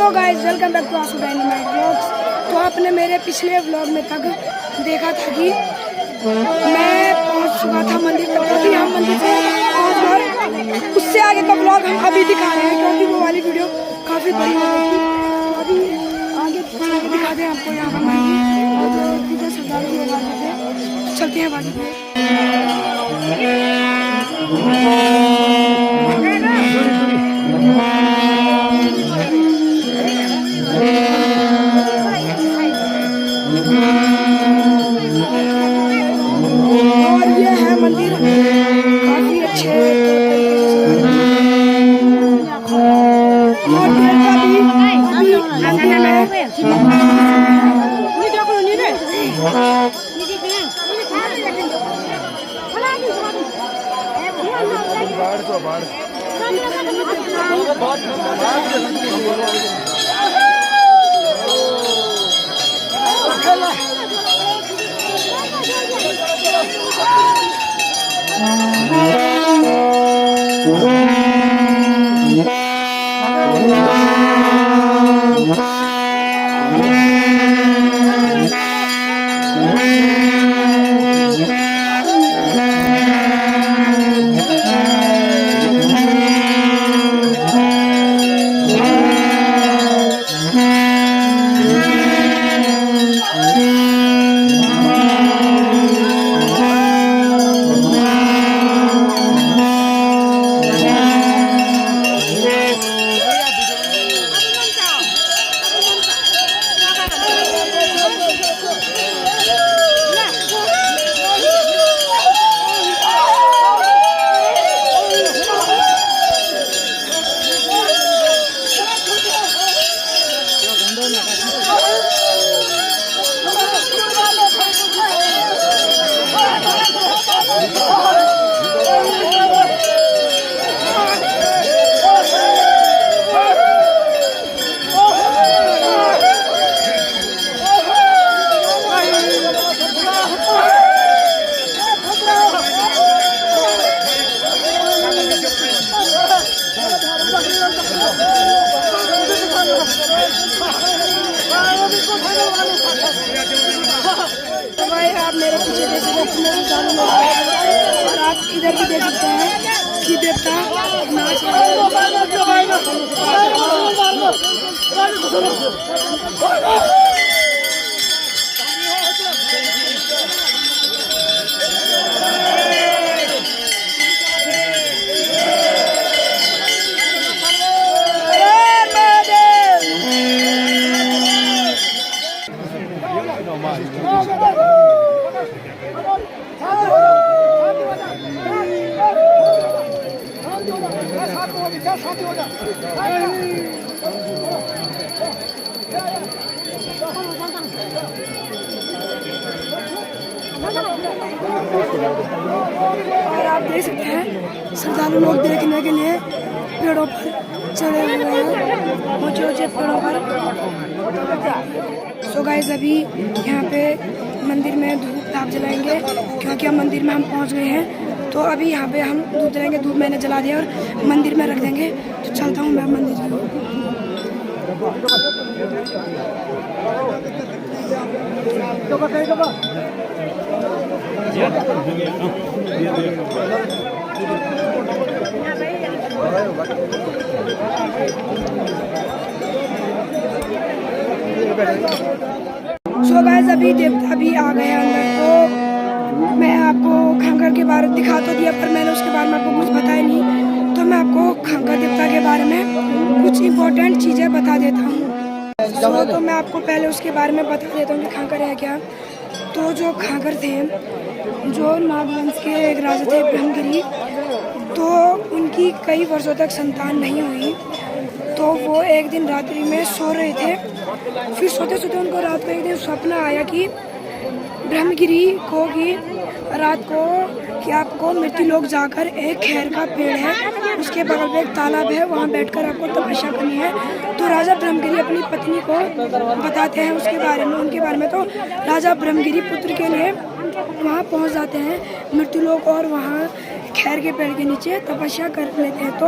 So guys welcome back to Aasu dynamite vlogs. तो आपने मेरे पिछले व्लॉग में तक देखा था कि मैं पहुंच चुका था मंदिर तक, क्योंकि हम मंदिर से पहुंच गए। उससे आगे का व्लॉग हम अभी दिखा रहे हैं, क्योंकि वो वाली वीडियो काफ़ी बड़ी हो गई थी। तो अभी आगे दिखाते हैं आपको यहाँ पर मंदिर और जो सरदार लोग आ जाते हैं। चलते हैं बाकी और ये है मंदिर काफी अच्छे और देवता भी अभी मंदिर में तो भाई आप मेरे पीछे देख सकते हैं और आप इधर भी देख सकते हैं कि देवता नाच रहे हैं। और आप देख सकते हैं श्रद्धालु लोग देखने के लिए पेड़ों पर चढ़े हुए हैं, ऊंचे ऊंचे पेड़ों पर। सो गाइस अभी यहाँ पे मंदिर में धूप धाप जलाएंगे, क्योंकि हम मंदिर में हम पहुँच गए हैं। तो अभी यहाँ पे हम धूप जलाएंगे, धूप मैंने जला दिया और मंदिर में रख देंगे। तो चलता हूँ मैं मंदिर की। सो गाइस अभी देवता भी आ गए अंदर। तो मैं आपको खंकर के बारे में दिखा तो दिया, पर मैंने उसके बारे में आपको कुछ बताया नहीं। तो मैं आपको खंकर देवता के बारे में कुछ इम्पोर्टेंट चीज़ें बता देता हूँ। तो मैं आपको पहले उसके बारे में बता देता हूँ कि खंकर है क्या। तो जो खंकर थे, जो नागवंश के एक राजा थे ब्रह्मगिरी, तो उनकी कई वर्षों तक संतान नहीं हुई। तो वो एक दिन रात्रि में सो रहे थे। फिर सोते सोते उनको रात को एक दिन सपना आया कि ब्रह्मगिरी को कि रात को कि आपको मृत्यु लोक जाकर एक खैर का पेड़ है उसके बगल में एक तालाब है, वहाँ बैठकर आपको तपस्या करनी है। तो राजा ब्रह्मगिरी अपनी पत्नी को बताते हैं उसके बारे में, उनके बारे में। तो राजा ब्रह्मगिरी पुत्र के लिए वहाँ पहुँच जाते हैं मृत्युलोक और वहाँ खैर के पेड़ के नीचे तपस्या कर लेते हैं। तो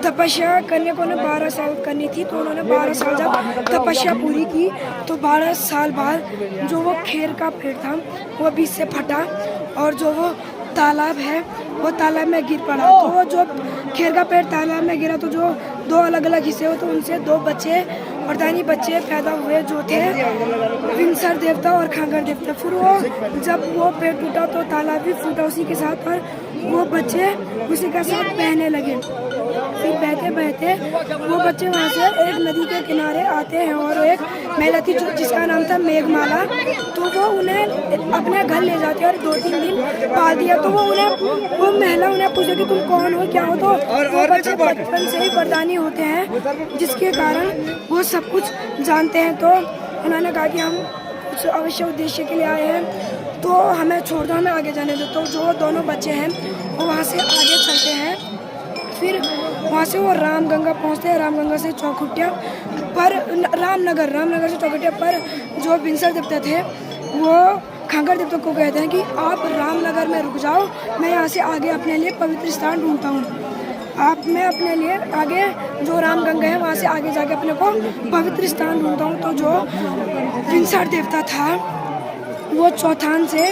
तपस्या करने को उन्हें 12 साल करनी थी, तो उन्होंने 12 साल जब तपस्या पूरी की तो 12 साल बाद जो वो खैर का पेड़ था वो बीच से फटा और जो वो तालाब है वो तालाब में गिर पड़ा। तो वो जो खैर का पेड़ तालाब में गिरा तो जो 2 अलग अलग हिस्से हो तो उनसे 2 बच्चे वरदानी बच्चे पैदा हुए जो थे विंसर देवता और खांगर देवता। फिर वो जब वो पेड़ टूटा तो तालाब भी फूटा उसी के साथ और वो बच्चे उसी के साथ बहने लगे। फिर बहते बहते वो बच्चे वहाँ से एक नदी के किनारे आते हैं और एक महिला थी जिसका नाम था मेघमाला। तो वो उन्हें अपने घर ले जाते हैं और 2-3 दिन पाल दिया। तो वो महिला उन्हें पूछे कि तुम कौन हो, क्या हो। तो वो बच्चे बचपन से ही वरदानी होते हैं जिसके कारण वो सब कुछ जानते हैं। तो उन्होंने कहा कि हम कुछ अवश्य उद्देश्य के लिए आए हैं तो हमें छोड़ दो, हमें आगे जाने दो। तो जो दोनों बच्चे हैं वो वहाँ से आगे चलते हैं। फिर वहाँ से वो रामगंगा पहुँचते हैं, रामगंगा से चौखुटिया पर रामनगर से चौखुटिया पर जो विंसर देवता थे वो खांगर देवता को कहते हैं कि आप रामनगर में रुक जाओ, मैं यहाँ से आगे अपने लिए पवित्र स्थान ढूंढता हूँ। मैं अपने लिए आगे जो रामगंगा है वहाँ से आगे जाके अपने को पवित्र स्थान ढूंढता हूँ। तो जो विंसर देवता था वो चौथान से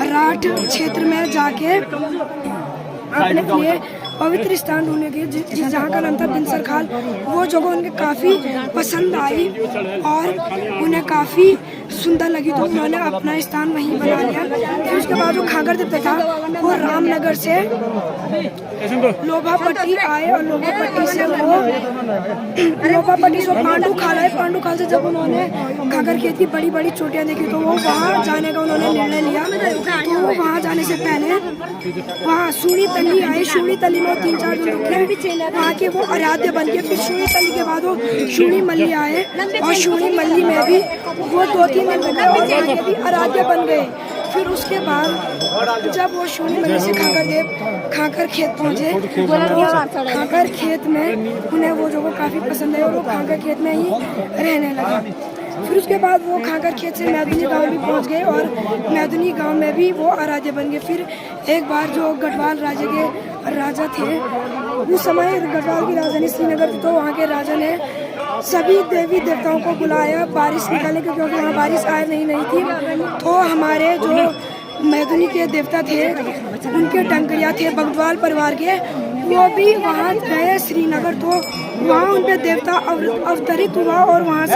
राठ क्षेत्र में जाके अपने लिए पवित्र स्थान ढूंढने के जहाँ का नाम था बिंसर खाल। वो जगह उनके काफ़ी पसंद आई और उन्हें काफ़ी सुंदर लगी तो उन्होंने अपना स्थान वहीं बना लिया। फिर उसके बाद जो खांगर देवता था वो रामनगर से लोभापट्टी आए और लोभापट्टी से पांडु खाल आए। पांडु खाल से जब उन्होंने खांगर खेत की बड़ी बड़ी चोटियाँ देखी तो वो वहाँ जाने का उन्होंने निर्णय लिया। तो वहाँ जाने से पहले वहाँ सूढ़ी तली आए, सूढ़ी तली में 3-4 दिन रुके, वहाँ के वो आराध्य बन गए। फिर सूढ़ी तली के बाद वो सूढ़ी मल्ली आए और सूढ़ी मल्ली में भी वो 2-3 दिन रुके और वहाँ के भी आराध्य बन गए। फिर उसके बाद जब वो सूढ़ी मल्ली से खाकर खेत पहुँचे तो खाकर खेत में उन्हें वो जगह काफ़ी पसंद है और वो खाकर खेत में ही रहने लगे। फिर उसके बाद वो खाकर खेत से मैदुनी गांव भी पहुंच गए और मैदुनी गांव में भी वो आराध्य बन गए। फिर एक बार जो गढ़वाल राज्य के राजा थे उस समय गढ़वाल की राजधानी श्रीनगर थी, तो वहाँ के राजा ने सभी देवी देवताओं को बुलाया बारिश निकालने के, क्योंकि वहाँ बारिश आए नहीं थी। तो हमारे जो मैदुनी के देवता थे उनके डंगरिया थे बगद्वाल परिवार के, वो भी वहाँ गए श्रीनगर। तो वहाँ उन पे देवता अवतरित हुआ और वहाँ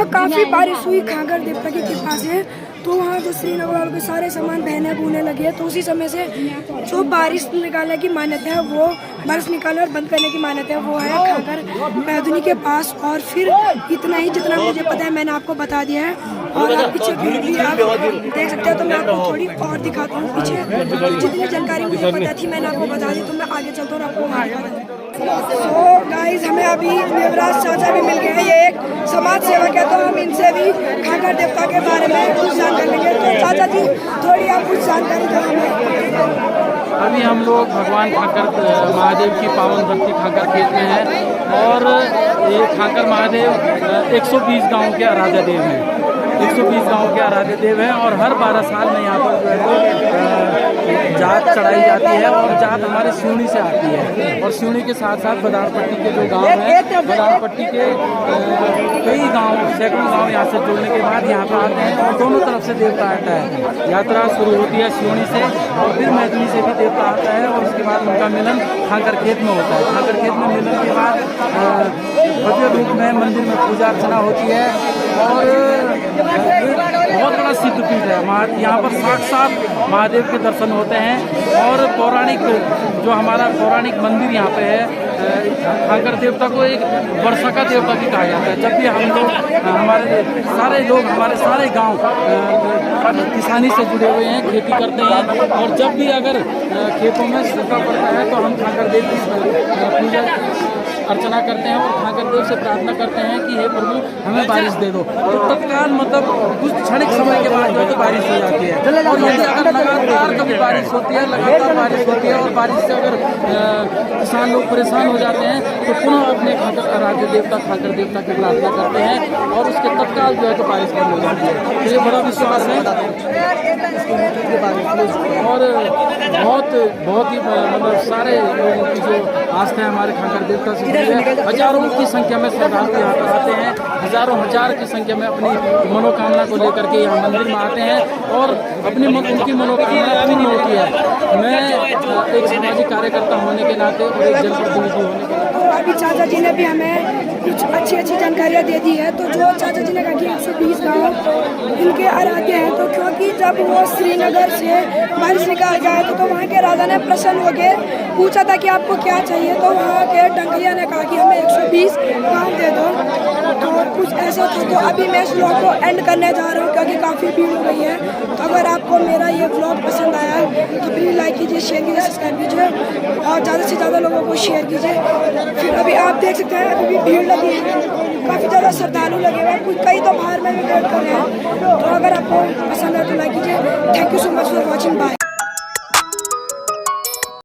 काफ़ी बारिश हुई खांगर देवता की कृपा से। तो वहाँ जो श्रीनगर वालों के सारे सामान बहने बूने लगे। तो उसी समय से जो बारिश निकालने की मान्यता है वो बारिश निकालने और बंद करने की मान्यता है वो है खांगर मैदुनी के पास। और फिर इतना ही जितना मुझे पता है मैंने आपको बता दिया है। और आप पीछे भी आप देख सकते हो तो मैं आपको थोड़ी और दिखाता हूँ। पीछे जितनी जानकारी मुझे पता थी मैंने आपको बता दी, तो मैं आगे चलता हूँ और आपको वहाँ दिखा दूँ। तो गाइस हमें अभी देवराज चाचा भी मिल गए हैं, ये एक समाज सेवक है। तो हम इनसे भी खांगर देवता के बारे में कुछ जानकारी लेंगे। तो चाचा जी थोड़ी आप कुछ जानकारी दो हमें। अभी हम लोग भगवान खांकर महादेव की पावन धरती खांकर खेत में हैं और ये खांकर महादेव 120 गांव के आराध्य देव हैं। 120 गांव के आराध्य देव हैं और हर 12 साल में यहाँ पर जो है जात चढ़ाई जाती है और जात हमारे सिवनी से आती है। और सिवनी के साथ साथ बदारपट्टी के जो गांव हैं, बदारपट्टी के कई गांव सैकड़ों गांव यहाँ से जुड़ने के बाद यहाँ पर आते हैं और दोनों तरफ से देवता आता है। यात्रा शुरू होती है सिवनी से और फिर मैथिली से भी देवता आता है और उसके बाद उनका मिलन खांकर खेत में होता है। खांकर खेत में मिलन के बाद भव्य रूप में मंदिर में पूजा अर्चना होती है और बहुत बड़ा सिद्धपीठ है। यहाँ पर साक्षात महादेव के दर्शन होते हैं और पौराणिक जो हमारा पौराणिक मंदिर यहाँ पे है खांकर देवता को एक वर्षा का देवता भी कहा जाता है। जब भी हम लोग हमारे सारे गांव किसानी से जुड़े हुए हैं, खेती करते हैं और जब भी अगर खेतों में सूखा पड़ता है तो हम खांकर देव की पूजा अर्चना करते हैं और खाकर देव से प्रार्थना करते हैं कि हे प्रभु हमें बारिश दे दो। तो तत्काल मतलब कुछ क्षणिक समय के बाद जो है तो बारिश हो जाती है। और यदि अगर लगातार कभी बारिश होती है, लगातार बारिश होती है और बारिश से अगर किसान लोग परेशान हो जाते हैं तो पुनः अपने खाकर आराध्य देवता खाकर देवता की प्रार्थना करते हैं और उसके तत्काल जो है तो बारिश बंद हो जाती है। तो ये बड़ा विश्वास है और बहुत ही मतलब सारे लोगों की जो आस्था है हमारे खाकर देवता से जुड़ी है। हजारों की संख्या में श्रद्धालु यहाँ पर आते हैं, हजार की संख्या में अपनी मनोकामना को लेकर के यहाँ मंदिर में आते हैं और उनकी मनोकामना पूर्ण होती है। मैं एक सामाजिक कार्यकर्ता होने के नाते और एक जनप्रतिनिधि होने के नाते अभी चाचा जी ने भी हमें कुछ अच्छी जानकारियाँ दे दी है। तो जो चाचा जी ने कहा कि 120 गाँव इनके आराध्य हैं, तो क्योंकि जब वो श्रीनगर से बारिश निकाल जाए तो वहाँ के राजा ने प्रसन्न होकर पूछा था कि आपको क्या चाहिए, तो वहाँ के डंगरिया ने कहा कि हमें 120 गाँव दे दो। तो कुछ ऐसा था। तो अभी मैं इस व्लॉग को एंड करने जा रहा हूँ क्योंकि काफ़ी भीड़ हो गई है। तो अगर आपको मेरा ये व्लॉग पसंद आया तो प्लीज़ लाइक कीजिए, शेयर कीजिए, सब्सक्राइब कीजिए और ज़्यादा से ज़्यादा लोगों को शेयर कीजिए। फिर अभी आप देख सकते हैं अभी भी भीड़ लगी है, काफ़ी ज़्यादा श्रद्धालु लगे हुए हैं, कई तो बाहर में भी वेट कर रहे हैं। तो अगर आपको पसंद है तो लाइक कीजिए। Thank you so much for watching. Bye.